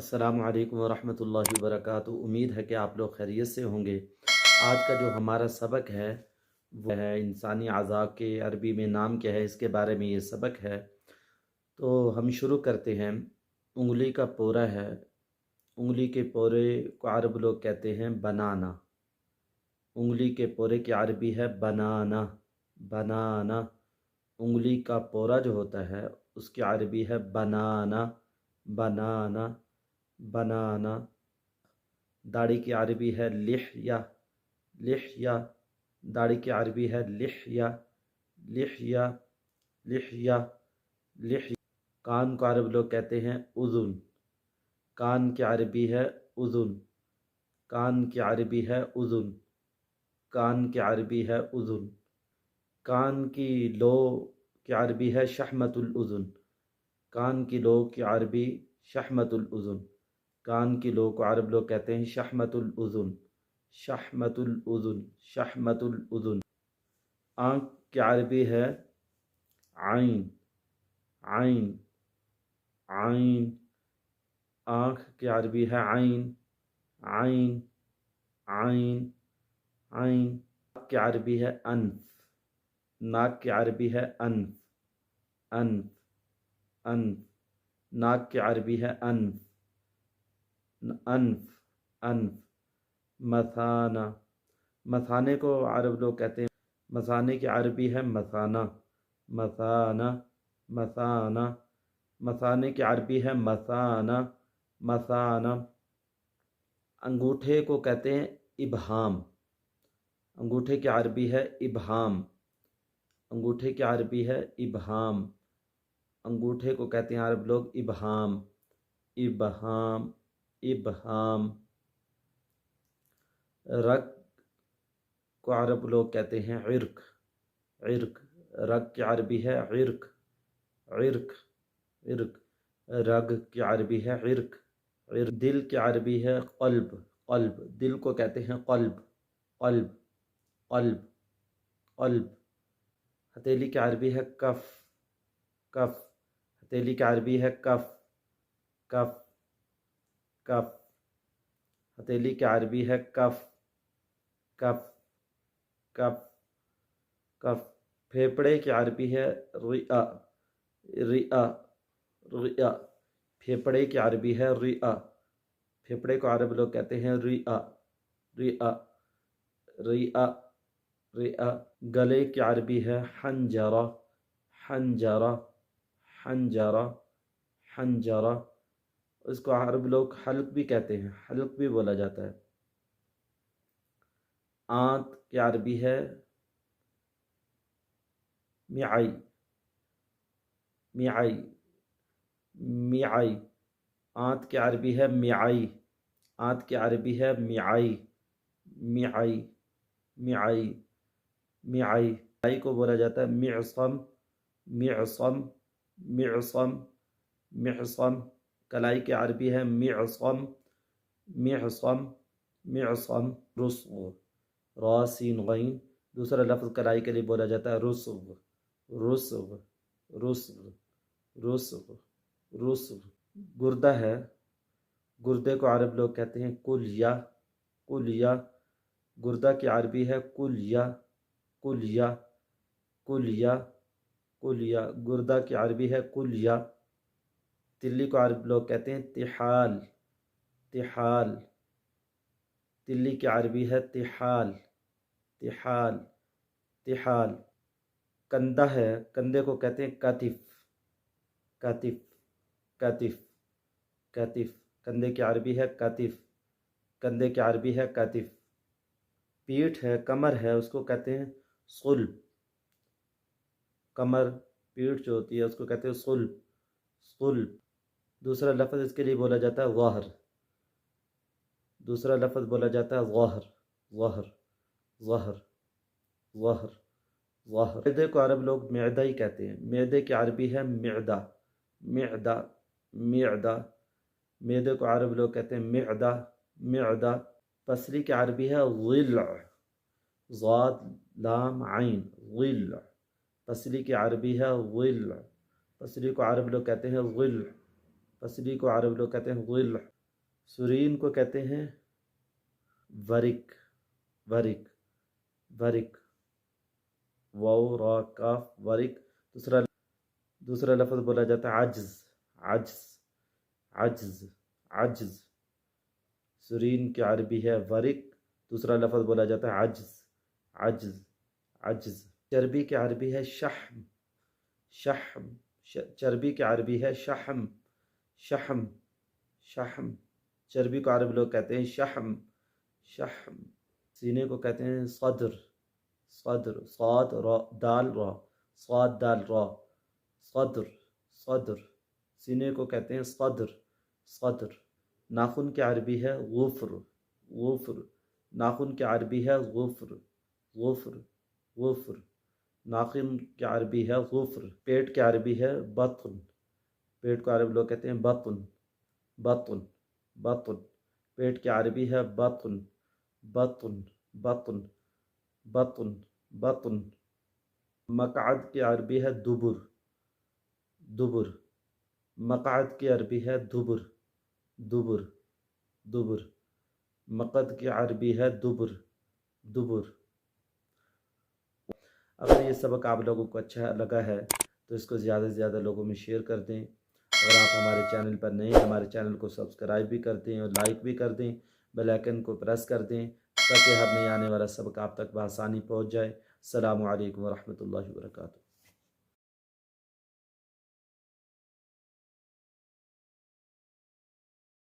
السلام علیکم ورحمۃ اللہ وبرکاتہ۔ امید ہے کہ آپ لوگ خیریت سے ہوں گے۔ آج کا جو ہمارا سبق ہے وہ ہے انسانی اعضاء کے عربی میں نام کیا ہے، اس کے بارے میں یہ سبق ہے۔ تو ہم شروع کرتے ہیں۔ انگلی کا پورا ہے، انگلی کے پورے کو عرب لوگ کہتے ہیں بنانا۔ انگلی کے پورے کی عربی ہے بنانا، بنانا۔ انگلی کا پورا جو ہوتا ہے اس کی عربی ہے بنانا، بنانا، بنانا۔ داڑھی کی عربی ہے لحیہ، لحیہ۔ داڑھی کی عربی ہے لحیہ، لحیہ، لحیہ، لحیہ۔ کان کو عرب لوگ کہتے ہیں اذن، کان کی عربی ہے اذن، کان کی عربی ہے اذن، کان کی عربی ہے اذن۔ کان کی لو کی عربی ہے شحمۃ الاذن، کان کی لو کی عربی شحمۃ الاذن۔ کان کی لو کو عرب لوگ کہتے ہیں شحمۃ الاذن، شحمۃ الاذن، شحمۃ الاذن۔ آنکھ کی عربی ہے عین، عین، عین۔ آنکھ کی عربی ہے عین، عین، عین، عین۔ ناک کی عربی ہے انف، ناک کی عربی ہے انف، انف، انف۔ ناک کی عربی ہے انف، انف، انف۔ مثانہ، مثانے کو عرب لوگ کہتے ہیں، مثانے کی عربی ہے مثانہ، مثانہ، مثانہ۔ مثانے کی عربی ہے مثانہ، مثانہ۔ انگوٹھے کو کہتے ہیں ابہام، انگوٹھے کی عربی ہے ابہام، انگوٹھے کی عربی ہے ابہام۔ انگوٹھے کو کہتے ہیں عرب لوگ ابہام، ابہام، ابہام۔ رگ کو عرب لوگ کہتے ہیں عرق، عرق۔ رگ کی عربی ہے عرق، عرق، عرق۔ رگ کی عربی ہے عرق، عرق۔ دل کی عربی ہے قلب، قلب۔ دل کو کہتے ہیں قلب، قلب، قلب، قلب۔ ہتھیلی کی عربی ہے کف، کف۔ ہتھیلی کی عربی ہے کف، کف، کف۔ ہتھیلی کی عربی ہے کف، کف، کف، کف۔ پھیپھڑے کی عربی ہے رئہ، رئہ، رئہ۔ پھیپھڑے کی عربی ہے رئہ، پھیپھڑے کو عرب لوگ کہتے ہیں رئہ، رئہ، رئہ، رئہ۔ گلے کی عربی ہے حنجرہ، حنجرہ، حنجرہ، حنجرہ۔ اس کو عرب لوگ حلق بھی کہتے ہیں، حلق بھی بولا جاتا ہے۔ آنت کی عربی ہے معئی، معئی، معئی۔ آنت کی عربی ہے معئی، آنت کی عربی ہے معئی، معئی، معئی، معئی۔ معئی کو بولا جاتا ہے معصم، معصم، معصم، معصم۔ کلائی کی عربی ہے معصم، معصم، معصم۔ رسغ، را سین غین۔ دوسرا لفظ کلائی کے لیے بولا جاتا ہے رسغ، رسغ، رسغ، رسغ، رسغ۔ گردہ ہے، گردے کو عرب لوگ کہتے ہیں کلیہ، کلیہ۔ گردہ کی عربی ہے کلیہ، کلیہ، کلیہ، کلیہ۔ گردہ کی عربی ہے کلیہ۔ تلی کو عرب لوگ کہتے ہیں تحال، تحال۔ تلی کی عربی ہے تحال، تحال، تحال۔ کندھا ہے، کندھے کو کہتے ہیں کتف، کتف، کتف، کتف۔ کندھے کی عربی ہے کتف، کندھے کی عربی ہے کتف۔ پیٹھ ہے، کمر ہے، اس کو کہتے ہیں صلب، کمر، پیٹھ جو ہوتی ہے اس کو کہتے ہیں صلب، صلب۔ دوسرا لفظ اس کے لیے بولا جاتا ہے ظہر، دوسرا لفظ بولا جاتا ہے ظہر، ظہر، ظہر، ظہر، ظہر۔ معدے کو عرب لوگ معدہ ہی کہتے ہیں، معدے کی عربی ہے معدہ، معدہ، معدہ۔ معدے کو عرب لوگ کہتے ہیں معدہ، معدہ۔ پسلی کی عربی ہے ضلع، ضاد لام عین، ضلع۔ پسلی کی عربی ہے ضلع، پسلی کو عرب لوگ کہتے ہیں ضلع، پسلی کو عرب لوگ کہتے ہیں ضلع۔ سرین کو کہتے ہیں ورک، ورک، ورک، واو را کاف ورک۔ دوسرا لفظ بولا جاتا ہے عجز، عجز، عجز، عجز۔ سرین کی عربی ہے ورک، دوسرا لفظ بولا جاتا ہے عجز، عجز، عجز۔ چربی کی عربی ہے شحم، شحم، چربی کی عربی ہے شحم، شحم، شحم۔ چربی کو عرب لوگ کہتے ہیں شحم، شحم۔ سینے کو کہتے ہیں صدر، صدر، صاد را دال را، صاد دال را، صدر، صدر۔ سینے کو کہتے ہیں صدر، صدر۔ ناخن کی عربی ہے غفر، غفر۔ ناخن کی عربی ہے غفر، غفر، غفر۔ ناخن کی عربی ہے غفر۔ پیٹ کی عربی ہے بطن، پیٹ کو عرب لوگ کہتے ہیں بطن، بطن، بطن۔ پیٹ کی عربی ہے بطن، بطن، بطن، بطن، بطن۔ مقعد کی عربی ہے دبر، دبر۔ مقعد کی عربی ہے دبر، دبر، دبر۔ مقعد کی عربی ہے دبر، دبر۔ اگر یہ سبق آپ لوگوں کو اچھا لگا ہے تو اس کو زیادہ سے زیادہ لوگوں میں شیئر کر دیں۔ اگر آپ ہمارے چینل پر نئے ہیں، ہمارے چینل کو سبسکرائب بھی کر دیں اور لائک بھی کر دیں، بیل آئیکن کو پریس کر دیں تاکہ ہر نئے آنے والا سبق آپ تک بآسانی پہنچ جائے۔ السلام علیکم ورحمۃ اللہ وبرکاتہ۔